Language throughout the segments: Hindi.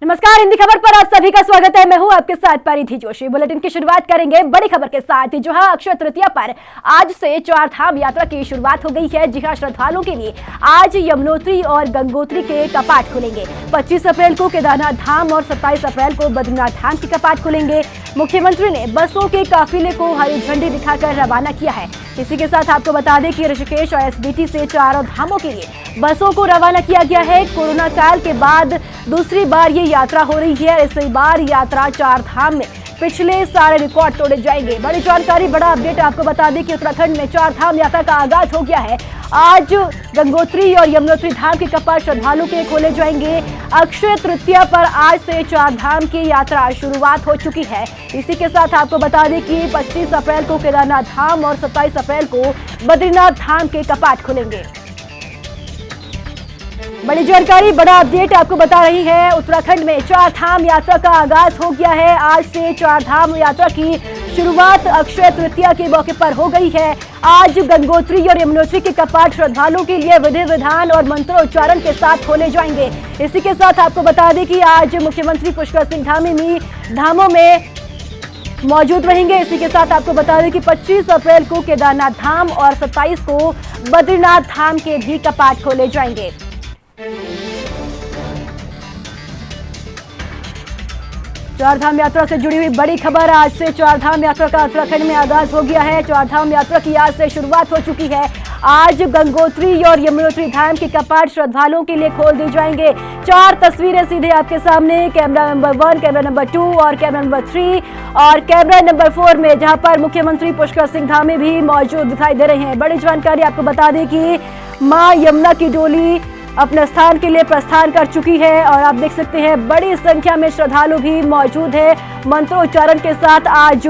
नमस्कार, हिंदी खबर पर आप सभी का स्वागत है। मैं हूं आपके साथ परिधि जोशी। बुलेटिन की शुरुआत करेंगे बड़ी खबर के साथ। जहां अक्षय तृतीया पर आज से चार धाम यात्रा की शुरुआत हो गई है। जी हां, श्रद्धालुओं के लिए आज यमुनोत्री और गंगोत्री के कपाट खुलेंगे। 25 अप्रैल को केदारनाथ धाम और 27 अप्रैल को बद्रीनाथ धाम के कपाट खुलेंगे। मुख्यमंत्री ने बसों के काफिले को हरी झंडी दिखाकर रवाना किया है। इसी के साथ आपको बता दें कि ऋषिकेश और एसबीटी से चारों धामों के लिए बसों को रवाना किया गया है। कोरोना काल के बाद दूसरी बार ये यात्रा हो रही है। इस बार यात्रा चार धाम में पिछले सारे रिकॉर्ड तोड़े जाएंगे। बड़ी जानकारी, बड़ा अपडेट आपको बता दें कि उत्तराखंड में चार धाम यात्रा का आगाज हो गया है। आज गंगोत्री और यमुनोत्री धाम के कपाट श्रद्धालुओं के खोले जाएंगे। अक्षय तृतीया पर आज से चार धाम की यात्रा शुरुआत हो चुकी है। इसी के साथ आपको बता दें कि 25 अप्रैल को केदारनाथ धाम और 27 अप्रैल को बद्रीनाथ धाम के कपाट खुलेंगे। बड़ी जानकारी, बड़ा अपडेट आपको बता रही है। उत्तराखंड में चार धाम यात्रा का आगाज हो गया है। आज से चार धाम यात्रा की शुरुआत अक्षय तृतीया के मौके पर हो गई है। आज गंगोत्री और यमुनोत्री के कपाट श्रद्धालुओं के लिए विधि विधान और मंत्रोच्चारण के साथ खोले जाएंगे। इसी के साथ आपको बता दें कि आज मुख्यमंत्री पुष्कर सिंह धामी भी धामों में मौजूद रहेंगे। इसी के साथ आपको बता दें कि 25 अप्रैल को केदारनाथ धाम और 27 को बद्रीनाथ धाम के भी कपाट खोले जाएंगे। चार धाम यात्रा से जुड़ी हुई बड़ी खबर। आज से चार धाम यात्रा का उत्तराखंड में आगाज हो गया है। चार धाम यात्रा की आज से शुरुआत हो चुकी है। आज गंगोत्री और यमुनोत्री धाम के कपाट श्रद्धालुओं के लिए खोल दिए जाएंगे। चार तस्वीरें सीधे आपके सामने, कैमरा नंबर 1, कैमरा नंबर 2 और कैमरा नंबर 3 और कैमरा नंबर 4 में, जहां पर मुख्यमंत्री पुष्कर सिंह धामी भी मौजूद दिखाई दे रहे हैं। बड़ी जानकारी आपको बता दें कि मां यमुना की डोली अपने स्थान के लिए प्रस्थान कर चुकी है और आप देख सकते हैं बड़ी संख्या में श्रद्धालु भी मौजूद है। मंत्रोच्चारण के साथ आज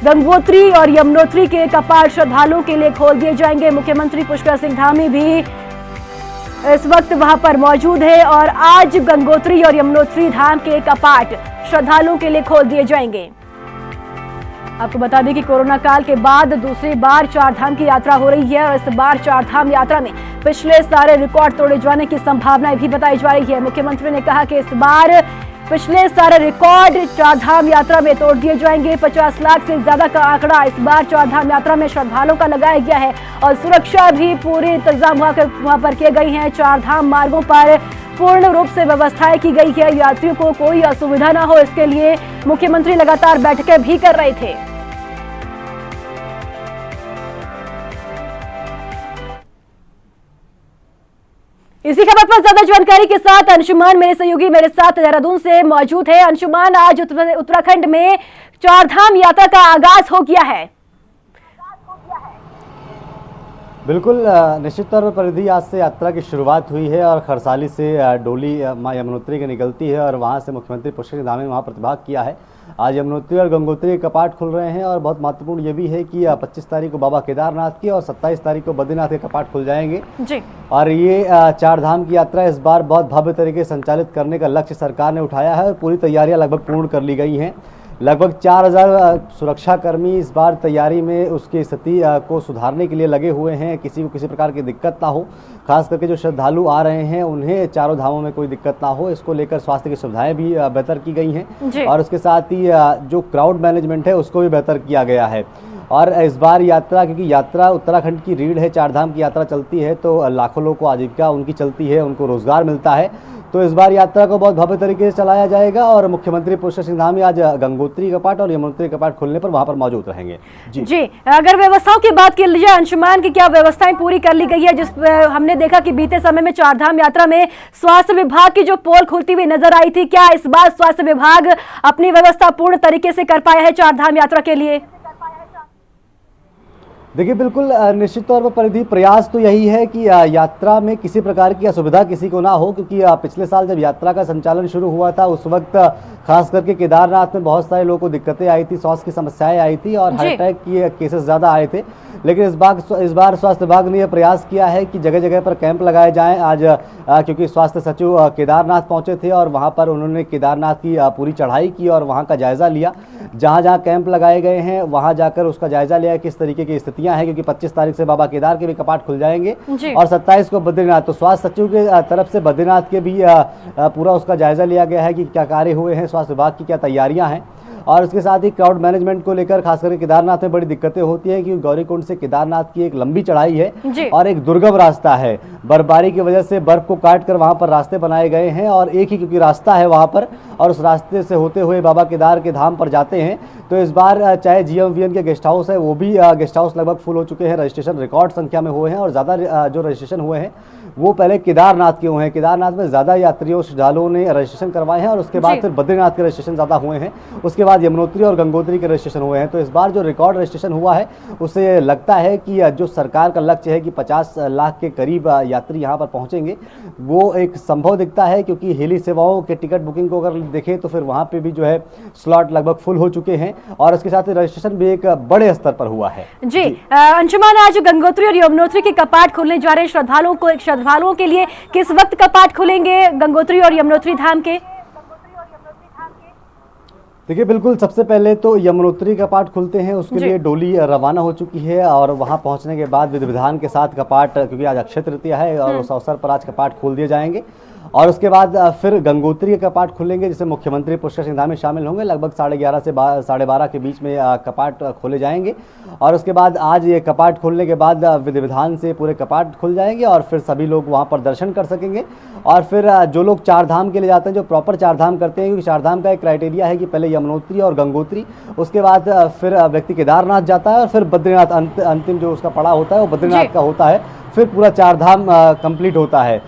गंगोत्री और यमुनोत्री के कपाट श्रद्धालुओं के लिए खोल दिए जाएंगे। मुख्यमंत्री पुष्कर सिंह धामी भी इस वक्त वहां पर मौजूद है और आज गंगोत्री और यमुनोत्री धाम के कपाट श्रद्धालुओं के लिए खोल दिए जाएंगे। आपको बता दें कि कोरोना काल के बाद दूसरी बार चार धाम की यात्रा हो रही है और इस बार चार धाम यात्रा में पिछले सारे रिकॉर्ड तोड़े जाने की संभावनाएं भी बताई जा रही है। मुख्यमंत्री ने कहा कि इस बार पिछले सारे रिकॉर्ड चार धाम यात्रा में तोड़ दिए जाएंगे। 50 लाख से ज्यादा का आंकड़ा इस बार चार धाम यात्रा में श्रद्धालुओं का लगाया गया है और सुरक्षा भी पूरे इंतजाम वहां पर किए गए हैं। चार धाम मार्गों पर पूर्ण रूप से व्यवस्थाएं की गई है। यात्रियों को कोई असुविधा न हो, इसके लिए मुख्यमंत्री लगातार बैठकें भी कर रहे थे। इसी खबर पर ज्यादा जानकारी के साथ अंशुमान मेरे सहयोगी मेरे साथ देहरादून से मौजूद है। अंशुमान, आज उत्तराखंड में चार धाम यात्रा का आगाज हो गया है। बिल्कुल, निश्चित तौर पर परिधि आज से यात्रा की शुरुआत हुई है और खरसाली से डोली मां यमुनोत्री की निकलती है और वहां से मुख्यमंत्री पुष्कर सिंह धामी ने वहां प्रतिभाग किया है। आज यमुनोत्री और गंगोत्री के कपाट खुल रहे हैं और बहुत महत्वपूर्ण ये भी है कि 25 तारीख को बाबा केदारनाथ की और 27 तारीख को बद्रीनाथ के कपाट खुल जाएंगे जी। और ये चार धाम की यात्रा इस बार बहुत भव्य तरीके से संचालित करने का लक्ष्य सरकार ने उठाया है और पूरी तैयारियां लगभग पूर्ण कर ली गई हैं। लगभग 4000 सुरक्षाकर्मी इस बार तैयारी में उसकी स्थिति को सुधारने के लिए लगे हुए हैं। किसी को किसी प्रकार की दिक्कत ना हो, खास करके जो श्रद्धालु आ रहे हैं उन्हें चारों धामों में कोई दिक्कत ना हो, इसको लेकर स्वास्थ्य की सुविधाएं भी बेहतर की गई हैं और उसके साथ ही जो क्राउड मैनेजमेंट है उसको भी बेहतर किया गया है। और इस बार यात्रा, क्योंकि यात्रा उत्तराखंड की रीढ़ है, चार धाम की यात्रा चलती है तो लाखों लोगों को आजीविका उनकी चलती है, उनको रोजगार मिलता है। तो इस बार यात्रा को बहुत भव्य तरीके से चलाया जाएगा और मुख्यमंत्री पुष्कर सिंह धामी आज गंगोत्री कपाट और यमुनोत्री कपाट खुलने पर वहां पर मौजूद रहेंगे। जी, अगर व्यवस्थाओं की बात की जाए अंशुमान की, क्या व्यवस्थाएं पूरी कर ली गई है? जिस हमने देखा कि बीते समय में चार धाम यात्रा में स्वास्थ्य विभाग की जो पोल खुलती हुई नजर आई थी, क्या इस बार स्वास्थ्य विभाग अपनी व्यवस्था पूर्ण तरीके से कर पाया है चार धाम यात्रा के लिए? देखिए, बिल्कुल निश्चित तौर पर परिधि प्रयास तो यही है कि यात्रा में किसी प्रकार की असुविधा किसी को ना हो, क्योंकि पिछले साल जब यात्रा का संचालन शुरू हुआ था उस वक्त खास करके केदारनाथ में बहुत सारे लोगों को दिक्कतें आई थी, स्वास्थ्य की समस्याएं आई थी और हार्ट अटैक के केसेस ज़्यादा आए थे। लेकिन इस बार स्वास्थ्य विभाग ने यह प्रयास किया है कि जगह जगह पर कैंप लगाए जाएं। आज क्योंकि स्वास्थ्य सचिव केदारनाथ पहुंचे थे और वहां पर उन्होंने केदारनाथ की पूरी चढ़ाई की और वहां का जायजा लिया। जहां जहां कैंप लगाए गए हैं वहां जाकर उसका जायजा लिया, किस तरीके की स्थिति छुट्टियां हैं, क्योंकि 25 तारीख से बाबा केदार के भी कपाट खुल जाएंगे जी। और 27 को बद्रीनाथ। तो स्वास्थ्य सचिव के तरफ से बद्रीनाथ के भी पूरा उसका जायजा लिया गया है कि क्या कार्य हुए हैं, स्वास्थ्य विभाग की क्या तैयारियां हैं। और उसके साथ ही क्राउड मैनेजमेंट को लेकर खासकर केदारनाथ में बड़ी दिक्कतें होती है, क्योंकि गौरीकुंड से केदारनाथ की एक लंबी चढ़ाई है और एक दुर्गम रास्ता है। बर्फबारी की वजह से बर्फ को काट कर वहां पर रास्ते बनाए गए हैं और एक ही क्योंकि रास्ता है वहां पर, और उस रास्ते से होते हुए बाबा केदार के धाम पर जाते हैं। तो इस बार चाहे GMVN के गेस्ट हाउस है, वो भी गेस्ट हाउस लगभग फुल हो चुके हैं, रजिस्ट्रेशन रिकॉर्ड संख्या में हुए हैं और ज़्यादा जो रजिस्ट्रेशन हुए हैं वो पहले केदारनाथ के हुए हैं। केदारनाथ में ज़्यादा यात्रियों श्रद्धालुओं ने रजिस्ट्रेशन करवाए हैं और उसके बाद फिर बद्रीनाथ के रजिस्ट्रेशन ज़्यादा हुए हैं, उसके बाद यमुनोत्री और गंगोत्री के रजिस्ट्रेशन हुए हैं। तो इस बार जो रिकॉर्ड रजिस्ट्रेशन हुआ है उससे लगता है कि जो सरकार का लक्ष्य है कि 50 लाख के करीब यात्री यहाँ पर पहुँचेंगे, वो एक संभव दिखता है, क्योंकि हेली सेवाओं के टिकट बुकिंग को अगर देखें तो फिर वहाँ पर भी जो है स्लॉट लगभग फुल हो चुके हैं और इसके साथ ही रजिस्ट्रेशन भी एक बड़े स्तर पर हुआ है। जी अंशुमान, आज गंगोत्री और यमुनोत्री के कपाट खुलने जा रहे हैं, श्रद्धालुओं के लिए किस वक्त कपाट खुलेंगे गंगोत्री और यमुनोत्री धाम के? देखिए, बिल्कुल सबसे पहले तो यमुनोत्री कपाट खुलते हैं, उसके लिए डोली रवाना हो चुकी है और वहां पहुंचने के बाद विधि विधान के साथ कपाट, क्योंकि आज अक्षय तृतीया है और उस अवसर पर आज कपाट खोल दिए जाएंगे और उसके बाद फिर गंगोत्री के कपाट खुलेंगे, जिसमें मुख्यमंत्री पुष्कर सिंह धामी शामिल होंगे। लगभग 11:30 से 12:30 के बीच में कपाट खोले जाएंगे और उसके बाद आज ये कपाट खोलने के बाद विधि विधान से पूरे कपाट खुल जाएंगे और फिर सभी लोग वहां पर दर्शन कर सकेंगे। और फिर जो लोग चार धाम के लिए जाते हैं, जो प्रॉपर चार धाम करते हैं, क्योंकि चार धाम का एक क्राइटेरिया है कि पहले यमुनोत्री और गंगोत्री, उसके बाद फिर व्यक्ति केदारनाथ जाता है और फिर बद्रीनाथ अंतिम जो उसका पड़ा होता है वो बद्रीनाथ का होता है, फिर पूरा चार धाम कंप्लीट होता है।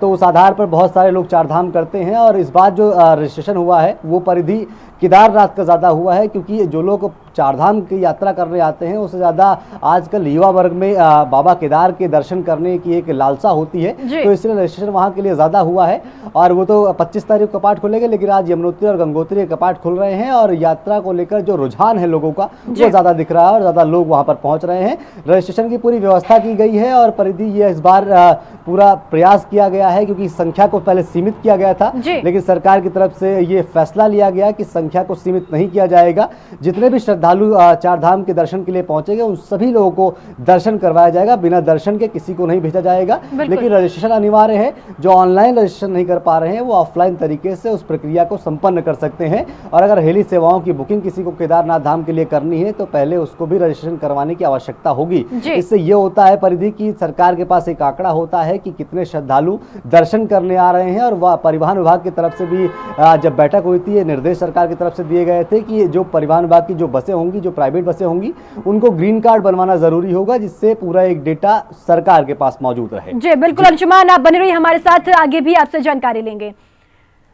तो उस आधार पर बहुत सारे लोग चार धाम करते हैं और इस बार जो रजिस्ट्रेशन हुआ है वो परिधि केदारनाथ का ज़्यादा हुआ है, क्योंकि जो लोग चार धाम की यात्रा करने आते हैं उससे ज़्यादा आजकल युवा वर्ग में बाबा केदार के दर्शन करने की एक लालसा होती है, तो इसलिए रजिस्ट्रेशन वहाँ के लिए ज़्यादा हुआ है। और वो तो 25 तारीख को कपाट खुलेंगे, लेकिन आज यमुनोत्री और गंगोत्री के कपाट खुल रहे हैं और यात्रा को लेकर जो रुझान है लोगों का वो ज़्यादा दिख रहा है और ज़्यादा लोग वहाँ पर पहुँच रहे हैं। रजिस्ट्रेशन की पूरी व्यवस्था की गई है और परिधि ये इस बार पूरा प्रयास किया गया है, क्योंकि संख्या को पहले सीमित किया गया था, लेकिन सरकार की तरफ से ये फैसला लिया गया कि संख्या को सीमित नहीं किया जाएगा। जितने भी श्रद्धालु चार धाम के दर्शन के लिए पहुंचेंगे उन सभी लोगों को दर्शन करवाया जाएगा, बिना दर्शन के किसी को नहीं भेजा जाएगा। लेकिन रजिस्ट्रेशन अनिवार्य है, जो ऑनलाइन रजिस्ट्रेशन नहीं कर पा रहे हैं वो ऑफलाइन तरीके से उस प्रक्रिया को संपन्न कर सकते हैं। और अगर हेली सेवाओं की बुकिंग किसी को केदारनाथ धाम के लिए करनी है तो पहले उसको भी रजिस्ट्रेशन करवाने की आवश्यकता होगी। इससे ये होता है परिधि की सरकार के पास एक आंकड़ा होता है कि कितने श्रद्धालु दर्शन करने आ रहे हैं। और वह परिवहन विभाग की तरफ से भी जब बैठक हुई थी, निर्देश सरकार की तरफ से दिए गए थे कि जो परिवहन विभाग की जो बसें होंगी, जो प्राइवेट बसें होंगी, उनको ग्रीन कार्ड बनवाना जरूरी होगा, जिससे पूरा एक डेटा सरकार के पास मौजूद रहे। जी बिल्कुल अंशुमान, आप बने रहिए हमारे साथ, आगे भी आपसे जानकारी लेंगे।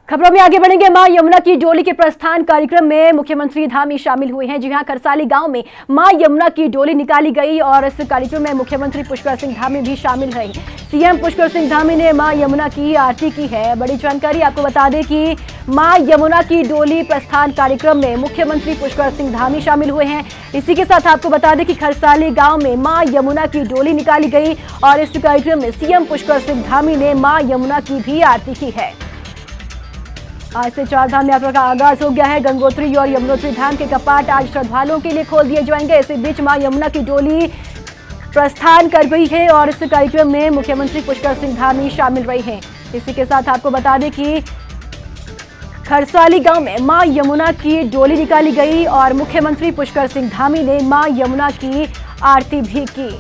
खबरों में आगे बढ़ेंगे। मां यमुना की डोली के प्रस्थान कार्यक्रम में मुख्यमंत्री धामी शामिल हुए हैं। जी हां, खरसाली गांव में मां यमुना की डोली निकाली गई और इस कार्यक्रम में मुख्यमंत्री पुष्कर सिंह धामी भी शामिल रहे। सीएम पुष्कर सिंह धामी ने मां यमुना की आरती की है। बड़ी जानकारी आपको बता दें कि मां यमुना की डोली प्रस्थान कार्यक्रम में मुख्यमंत्री पुष्कर सिंह धामी शामिल हुए हैं। इसी के साथ आपको बता दें कि खरसाली गांव में मां यमुना की डोली निकाली गई और इस कार्यक्रम में सीएम पुष्कर सिंह धामी ने मां यमुना की भी आरती की है। आज से चार धाम यात्रा का आगाज हो गया है। गंगोत्री और यमुनोत्री धाम के कपाट आज श्रद्धालुओं के लिए खोल दिए जाएंगे। इसी बीच मां यमुना की डोली प्रस्थान कर गई है और इस कार्यक्रम में मुख्यमंत्री पुष्कर सिंह धामी शामिल रहे हैं। इसी के साथ आपको बता दें कि खरसाली गांव में मां यमुना की डोली निकाली गई और मुख्यमंत्री पुष्कर सिंह धामी ने मां यमुना की आरती भी की।